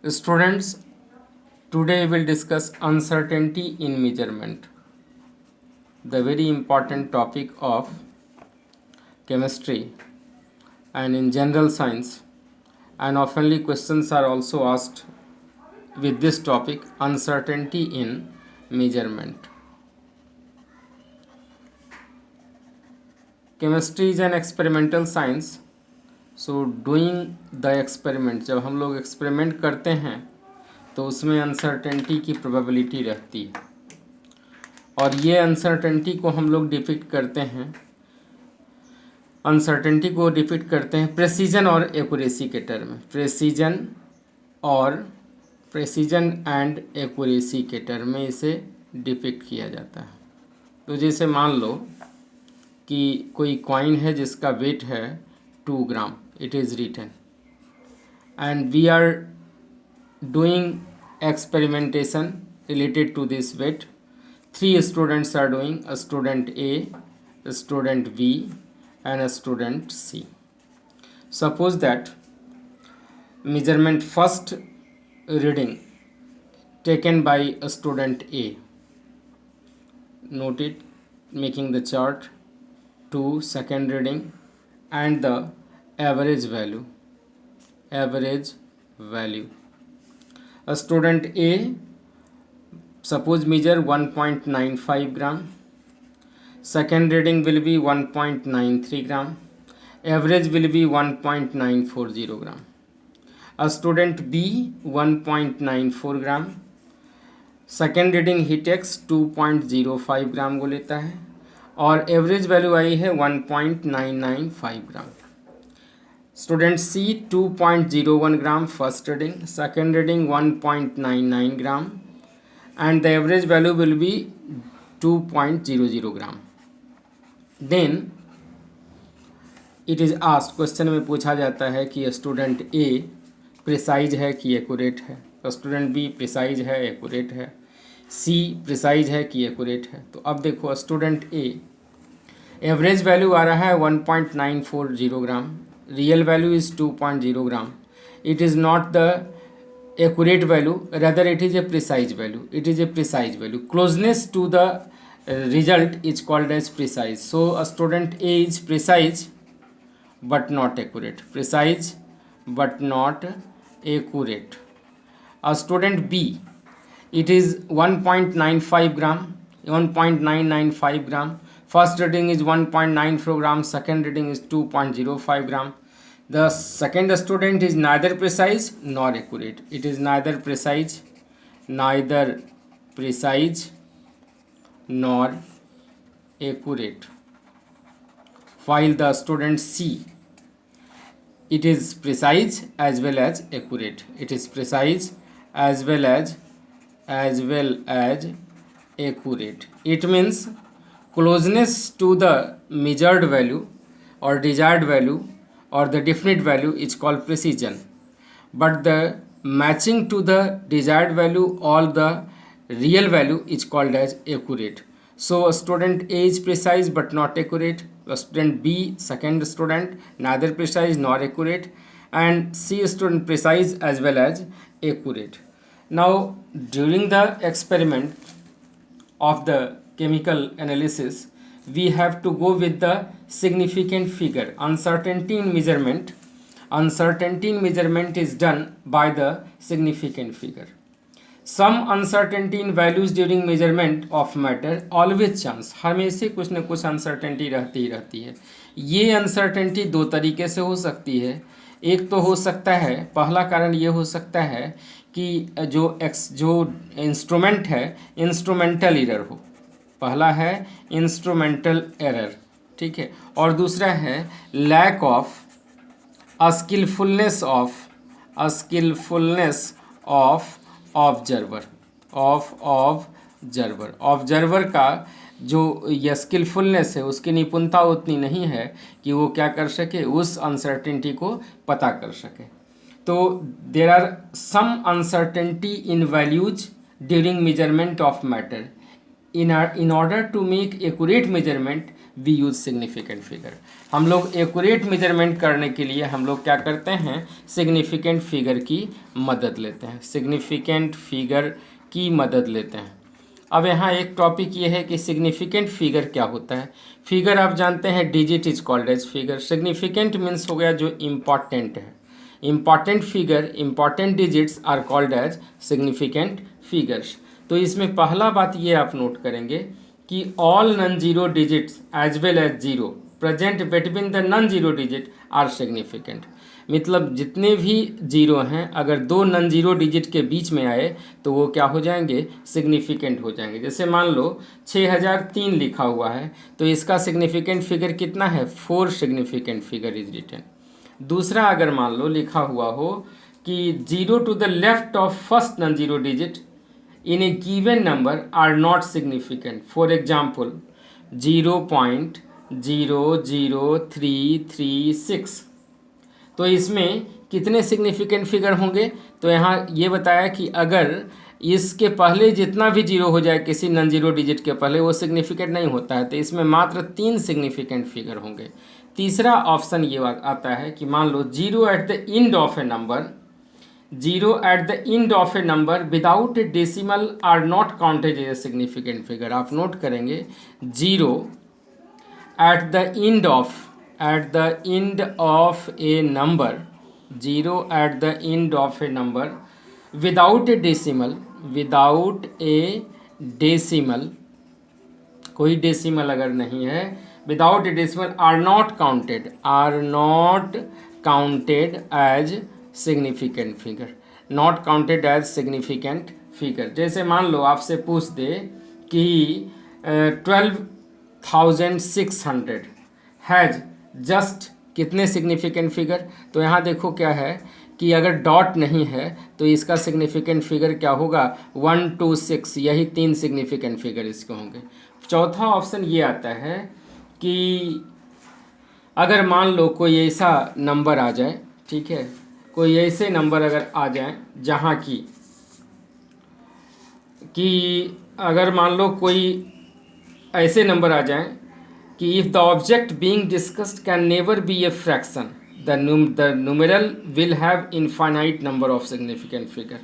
Students, today we will discuss uncertainty in measurement, the very important topic of chemistry and in general science, and oftenly questions are also asked with this topic, uncertainty in measurement. Chemistry is an experimental science. So doing the experiment, जब हम लोग experiment करते हैं तो उसमें uncertainty की probability रहती है, और ये अनसर्टेनिटी को हम लोग डिफिक्ट करते हैं प्रेसिजन और एक्यूरेसी के टर्म में। प्रेसिजन एंड एक्यूरेसी के टर्म में इसे डिफिक्ट किया जाता है। तो जैसे मान लो कि कोई कॉइन है जिसका वेट है 2 ग्राम, it is written, and we are doing experimentation related to this weight. 3 students are doing, a student A, a student B, and a student C. Suppose that measurement first reading taken by a student A, note it, making the chart, to second reading and the average value. A student A suppose measure 1.95 gram, second reading will be 1.93 gram, average will be 1.940 gram. A student B 1.94 gram, second reading he takes 2.05 ग्राम को लेता है और average value आई है 1.995 gram. Student C 2.01 gram first reading, second reading 1.99 gram and the average value will be 2.00 gram. Then it is asked, question में पूछा जाता है कि स्टूडेंट ए प्रिसाइज है कि एक्यूरेट है, तो स्टूडेंट बी प्रिसाइज है एक्यूरेट है, सी प्रिसाइज है कि एक्यूरेट है. तो अब देखो स्टूडेंट ए एवरेज वैल्यू आ रहा है 1.940 gram, real value is 2.0 gram. It is not the accurate value, rather it is a precise value. Closeness to the result is called as precise. So a student A is precise but not accurate. A student B, it is 1.95 gram, 1.995 gram. First reading is 1.94 gram, second reading is 2.05 gram. The second student is neither precise nor accurate. It is neither precise nor accurate. While the student C, it is precise as well as accurate. Accurate. It means closeness to the measured value or desired value or the definite value is called precision, but the matching to the desired value or the real value is called as accurate. So a student A is precise but not accurate, a student B, second student, neither precise nor accurate, and C student precise as well as accurate. Now during the experiment of the chemical analysis, we have to go with the significant figure. Uncertainty in measurement is done by the significant figure. Some uncertainty in values during measurement of matter always chance. हमेशा कुछ न कुछ uncertainty रहती ही रहती है. ये uncertainty दो तरीके से हो सकती है. एक तो हो सकता है, पहला कारण ये हो सकता है कि जो इंस्ट्रूमेंट है इंस्ट्रूमेंटल एरर हो. पहला है इंस्ट्रूमेंटल एरर, ठीक है, और दूसरा है lack of skillfulness of observer का जो यह स्किलफुलनेस है उसकी निपुणता उतनी नहीं है कि वो क्या कर सके, उस अनसर्टेनिटी को पता कर सके. तो there are some uncertainty in values during measurement of matter. in order to make accurate measurement we use significant figure. हम लोग एक्यूरेट मेजरमेंट करने के लिए हम लोग क्या करते हैं, सिग्निफिकेंट फिगर की मदद लेते हैं, सिग्निफिकेंट फिगर की मदद लेते हैं. अब यहाँ एक टॉपिक ये है कि सिग्निफिकेंट फिगर क्या होता है. फिगर आप जानते हैं digit is called as figure. Significant means हो गया जो इम्पॉर्टेंट है. Important figure, important digits are called as significant figures. तो इसमें पहला बात ये आप नोट करेंगे कि all non zero digits as well as zero present between the non zero digit are significant. मतलब जितने भी जीरो हैं अगर दो नॉन जीरो डिजिट के बीच में आए तो वो क्या हो जाएंगे, सिग्निफिकेंट हो जाएंगे. जैसे मान लो 6003 लिखा हुआ है तो इसका सिग्निफिकेंट फिगर कितना है, 4 सिग्निफिकेंट फिगर इज रिटन. दूसरा अगर मान लो लिखा हुआ हो कि 0 to the left of first non zero digit in a given number are not significant. For example 0.00336. तो इसमें कितने सिग्निफिकेंट फिगर होंगे, तो यहाँ ये बताया कि अगर इसके पहले जितना भी जीरो हो जाए किसी नॉन जीरो डिजिट के पहले वो सिग्निफिकेंट नहीं होता है, तो इसमें मात्र 3 सिग्निफिकेंट फिगर होंगे. तीसरा ऑप्शन ये आता है कि मान लो 0 eight the end of a number, 0 at the end of a number without a decimal are not counted as a significant figure. आप नोट करेंगे 0 at the end of a number, 0 at the end of a number without a decimal, कोई decimal अगर नहीं है, without a decimal are not counted as significant figure, not counted as significant figure. जैसे मान लो आपसे पूछ दे कि 12,600 हैज जस्ट कितने सिग्निफिकेंट फिगर, तो यहाँ देखो क्या है कि अगर डॉट नहीं है तो इसका सिग्निफिकेंट फिगर क्या होगा, 126. यही 3 सिग्निफिकेंट फिगर इसके होंगे. चौथा ऑप्शन ये आता है कि अगर मान लो कोई ऐसा नंबर आ जाए, ठीक है, कोई ऐसे नंबर अगर आ जाए जहाँ कि अगर मान लो कोई ऐसे नंबर आ जाए कि if the object being discussed can never be a fraction the numeral will have infinite number of significant figure.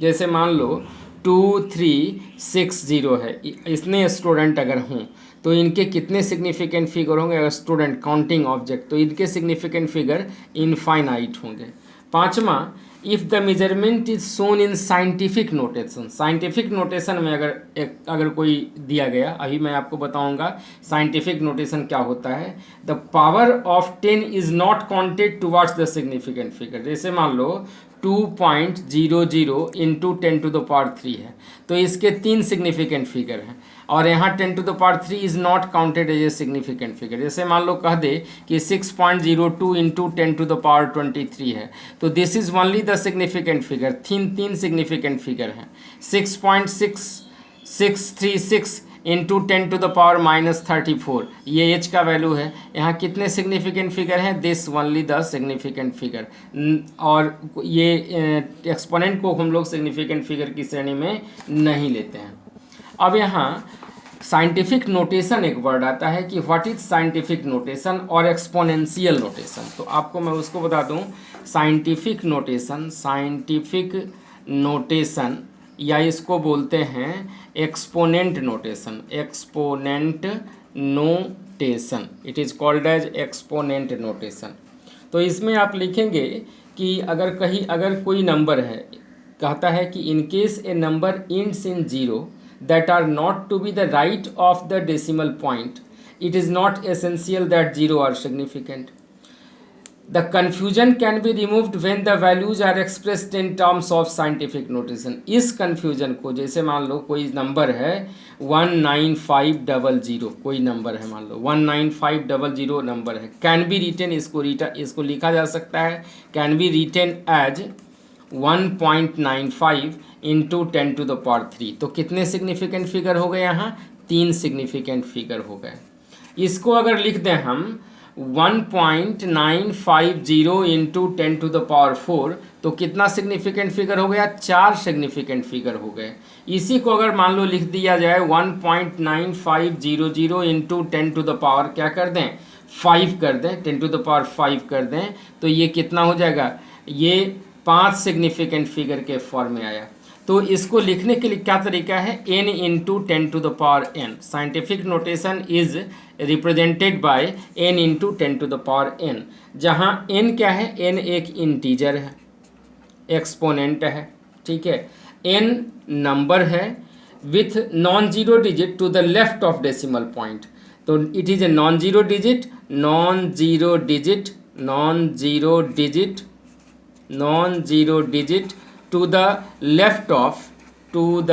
जैसे मान लो 2360 है, इतने स्टूडेंट अगर हों तो इनके कितने सिग्निफिकेंट फिगर होंगे, अगर स्टूडेंट काउंटिंग ऑब्जेक्ट, तो इनके सिग्निफिकेंट फिगर इनफाइनाइट होंगे. पांचवा, if the measurement is shown in scientific notation. Scientific notation में अगर कोई दिया गया, अभी मैं आपको बताऊंगा साइंटिफिक नोटेशन क्या होता है. The power of 10 is not counted towards the significant figure. जैसे मान लो 2.00 इंटू 10 टू द पावर 3 है तो इसके 3 सिग्निफिकेंट फिगर हैं, और यहाँ 10 to the power 3 is not counted as a significant figure. जैसे मान लो कह दे कि 6.02 इंटू 10 टू द पावर 23 है तो this is only the significant figure. 3 significant figure हैं. 6.6636 इंटू 10 टू द पावर -34 ये एच का वैल्यू है. यहाँ कितने सिग्निफिकेंट फिगर हैं, this only the significant figure. और ये एक्सपोनेंट को हम लोग सिग्निफिकेंट फिगर की श्रेणी में नहीं लेते हैं. अब यहाँ साइंटिफिक नोटेशन एक वर्ड आता है कि व्हाट इज साइंटिफिक नोटेशन और एक्सपोनेंशियल नोटेशन. तो आपको मैं उसको बता दूँ. साइंटिफिक नोटेशन या इसको बोलते हैं exponent notation. It is called as exponent notation. तो इसमें आप लिखेंगे कि अगर कोई नंबर है, कहता है कि in case A number ends in 0 that are not to be the right of the decimal point, it is not essential that 0 are significant. The confusion can be removed when the values are expressed in terms of scientific notation. इस confusion को, जैसे मान लो कोई number है 19500, कोई number है मान लो 19500 नंबर है, कैन बी रिटन, इसको लिखा जा सकता है can be written as 1.95 into 10 to the power 3. तो कितने सिग्निफिकेंट फिगर हो गए यहाँ, 3 सिग्निफिकेंट फिगर हो गए. इसको अगर लिख दें हम 1.950 इंटू 10⁴, तो कितना सिग्निफिकेंट फिगर हो गया? 4 सिग्निफिकेंट फिगर हो गए। इसी को अगर मान लो लिख दिया जाए 1.9500 इंटू 10⁻, क्या कर दें, 5 कर दें, 10⁵ कर दें, तो ये कितना हो जाएगा? ये 5 सिग्निफिकेंट फिगर के फॉर्म में आया। तो इसको लिखने के लिए क्या तरीका है? n into 10⁻n। Scientific notation is represented by n into 10⁻n, जहाँ n क्या है? n एक इंटीजर है, एक्सपोनेंट है, ठीक है। n नंबर है with non zero digit to the left of decimal point, तो it is a non zero digit, non zero digit, non zero digit, non zero digit to the left of, to the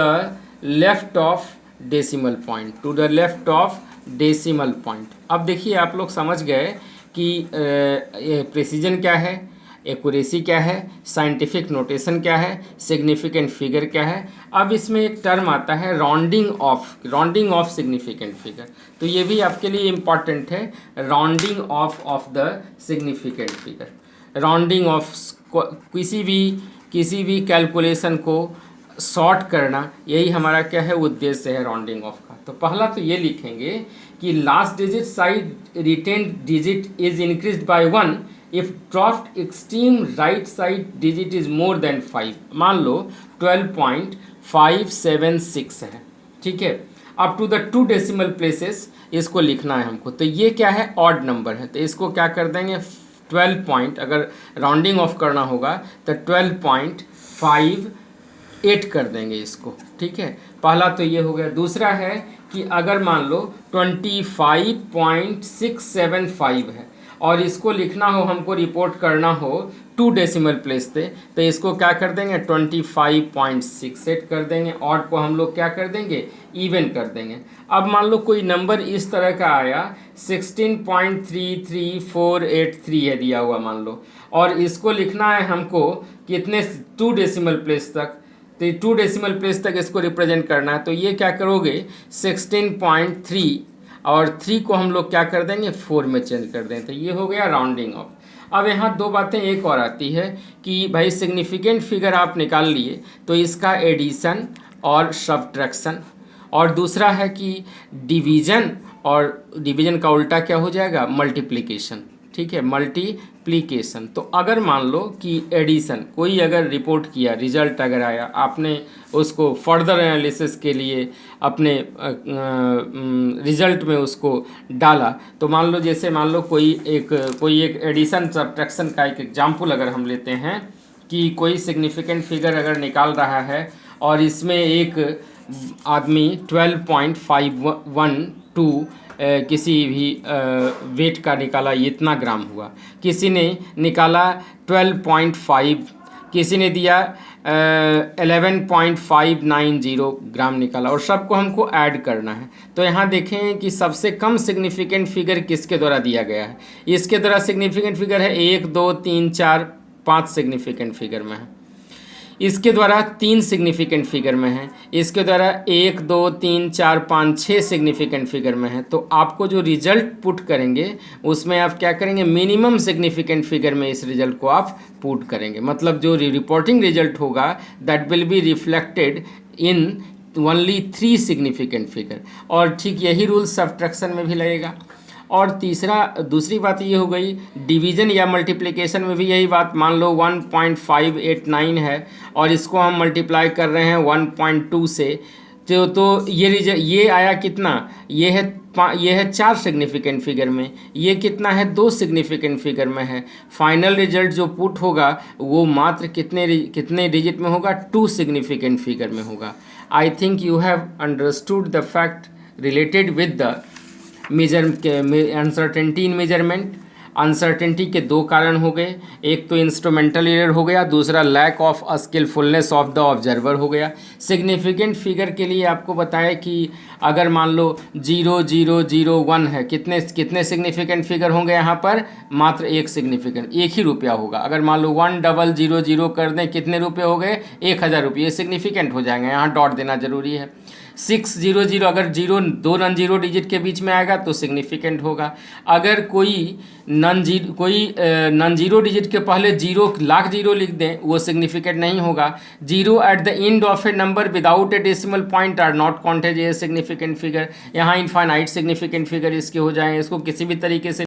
left of decimal point, to the left of decimal point. अब देखिए आप लोग समझ गए कि precision क्या है, accuracy क्या है, साइंटिफिक नोटेशन क्या है, सिग्निफिकेंट फिगर क्या है। अब इसमें एक टर्म आता है rounding off, rounding off significant figure, तो ये भी आपके लिए इम्पॉर्टेंट है, rounding off the significant figure. Rounding off किसी भी कैलकुलेशन को शॉर्ट करना, यही हमारा क्या है, उद्देश्य है राउंडिंग ऑफ का। तो पहला तो ये लिखेंगे कि last digit side retained digit is increased by 1 if draft extreme right side digit is more than 5। मान लो 12.576 है, ठीक है। Up to the 2 decimal places इसको लिखना है हमको, तो ये क्या है, ऑड नंबर है, तो इसको क्या कर देंगे 12 पॉइंट, अगर राउंडिंग ऑफ करना होगा तो 12.58 कर देंगे इसको, ठीक है। पहला तो ये हो गया। दूसरा है कि अगर मान लो 25.675 है और इसको लिखना हो, हमको रिपोर्ट करना हो 2 डेसिमल प्लेस पे, तो इसको क्या कर देंगे 25.68 कर देंगे। ऑड को हम लोग क्या कर देंगे, इवन कर देंगे। अब मान लो कोई नंबर इस तरह का आया 16.33483 है दिया हुआ मान लो, और इसको लिखना है हमको कितने 2 डेसिमल प्लेस तक, तो 2 डेसिमल प्लेस तक इसको रिप्रेजेंट करना है। तो ये क्या करोगे 16.3 और 3 को हम लोग क्या कर देंगे 4 में चेंज कर दें, तो ये हो गया राउंडिंग ऑफ। अब यहाँ 2 बातें एक और आती है कि भाई सिग्निफिकेंट फिगर आप निकाल लिए तो इसका एडिशन और सब्ट्रैक्शन, और दूसरा है कि डिवीज़न, और डिवीज़न का उल्टा क्या हो जाएगा, मल्टीप्लिकेशन, ठीक है, मल्टीप्लिकेशन। तो अगर मान लो कि एडिशन कोई अगर रिपोर्ट किया, रिजल्ट अगर आया, आपने उसको फर्दर एनालिसिस के लिए अपने रिजल्ट में उसको डाला, तो मान लो जैसे मान लो कोई एक एडिशन सब्ट्रैक्शन का एक एग्जाम्पल अगर हम लेते हैं कि कोई सिग्निफिकेंट फिगर अगर निकाल रहा है और इसमें एक आदमी 12.512 किसी भी वेट का निकाला, ये इतना ग्राम हुआ, किसी ने निकाला 12.5, किसी ने दिया 11.590 ग्राम निकाला, और सबको हमको ऐड करना है। तो यहाँ देखें कि सबसे कम सिग्निफिकेंट फिगर किसके द्वारा दिया गया है, इसके द्वारा सिग्निफिकेंट फिगर है 1 2 3 4 5 सिग्निफिकेंट फिगर में है, इसके द्वारा 3 सिग्निफिकेंट फिगर में है, इसके द्वारा 1 2 3 4 5 6 सिग्निफिकेंट फिगर में है। तो आपको जो रिजल्ट पुट करेंगे उसमें आप क्या करेंगे, मिनिमम सिग्निफिकेंट फिगर में इस रिजल्ट को आप पुट करेंगे, मतलब जो रिपोर्टिंग रिजल्ट होगा that will be reflected in only 3 significant figure. और ठीक यही रूल सब्ट्रैक्शन में भी लगेगा। और दूसरी बात ये हो गई डिवीज़न या मल्टीप्लिकेशन में भी यही बात। मान लो 1.589 है और इसको हम मल्टीप्लाई कर रहे हैं 1.2 से, तो ये आया कितना, ये है 4 सिग्निफिकेंट फिगर में, ये कितना है 2 सिग्निफिकेंट फिगर में है। फाइनल रिजल्ट जो पुट होगा वो मात्र कितने डिजिट में होगा, 2 सिग्निफिकेंट फिगर में होगा। I think you have understood the fact related with the uncertainty in measurement. Uncertainty के 2 कारण हो गए, एक तो इंस्ट्रूमेंटल एरर हो गया, दूसरा lack of skillfulness of the observer हो गया। सिग्निफिकेंट फिगर के लिए आपको बताया कि अगर मान लो 0001 है, कितने सिग्निफिकेंट फिगर होंगे यहाँ पर, मात्र 1 सिग्निफिकेंट, 1 ही रुपया होगा। अगर मान लो 1000 कर दें, कितने रुपये हो गए, 1000 रुपये, ये सिग्निफिकेंट हो जाएंगे, यहाँ डॉट देना जरूरी है। 600 अगर जीरो दो नॉन जीरो डिजिट के बीच में आएगा तो सिग्निफिकेंट होगा। अगर कोई नॉन जीरो डिजिट के पहले जीरो लाख जीरो लिख दें वो सिग्निफिकेंट नहीं होगा। Zero at the end of a number without a decimal point are not counted a significant figure. यहाँ इनफाइनाइट सिग्निफिकेंट फिगर इसके हो जाएं, इसको किसी भी तरीके से